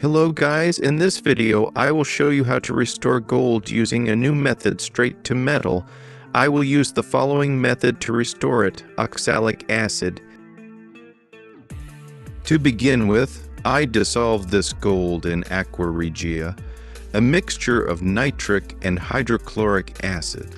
Hello guys, in this video I will show you how to restore gold using a new method straight to metal. I will use the following method to restore it: oxalic acid. To begin with, I dissolve this gold in aqua regia, a mixture of nitric and hydrochloric acid.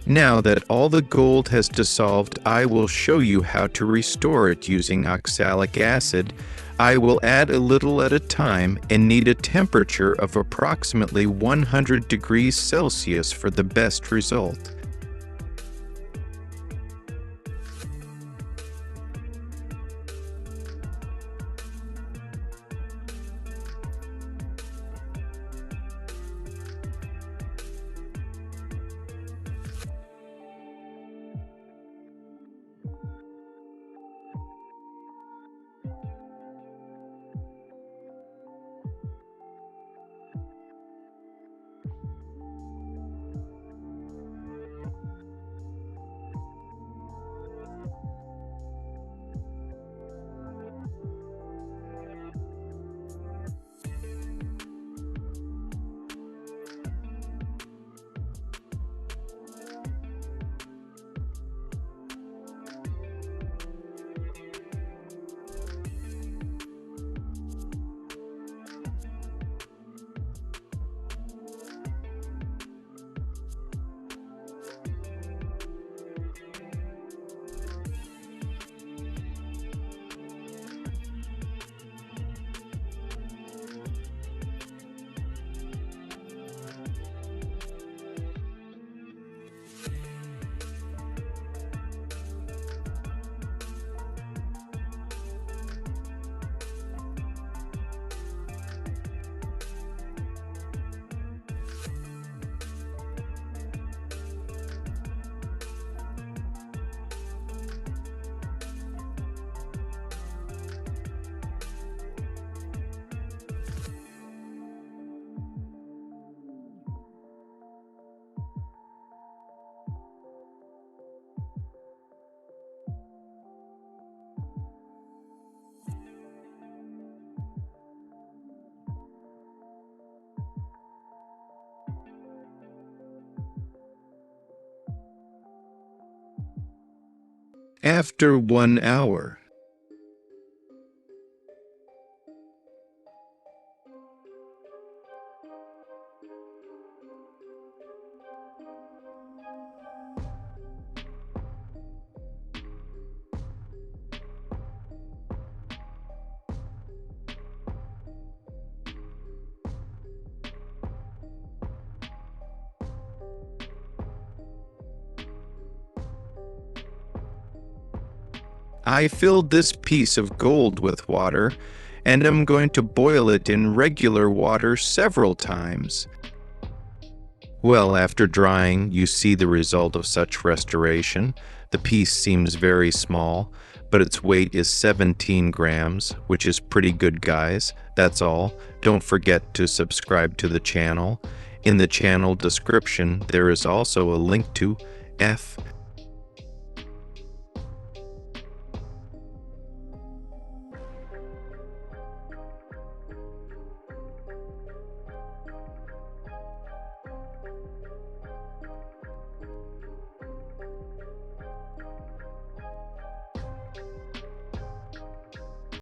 Now that all the gold has dissolved, I will show you how to restore it using oxalic acid. I will add a little at a time and need a temperature of approximately 100 degrees Celsius for the best result. After 1 hour. I filled this piece of gold with water, and I'm going to boil it in regular water several times. Well, after drying, you see the result of such restoration. The piece seems very small, but its weight is 17 grams, which is pretty good, guys. That's all. Don't forget to subscribe to the channel. In the channel description, there is also a link to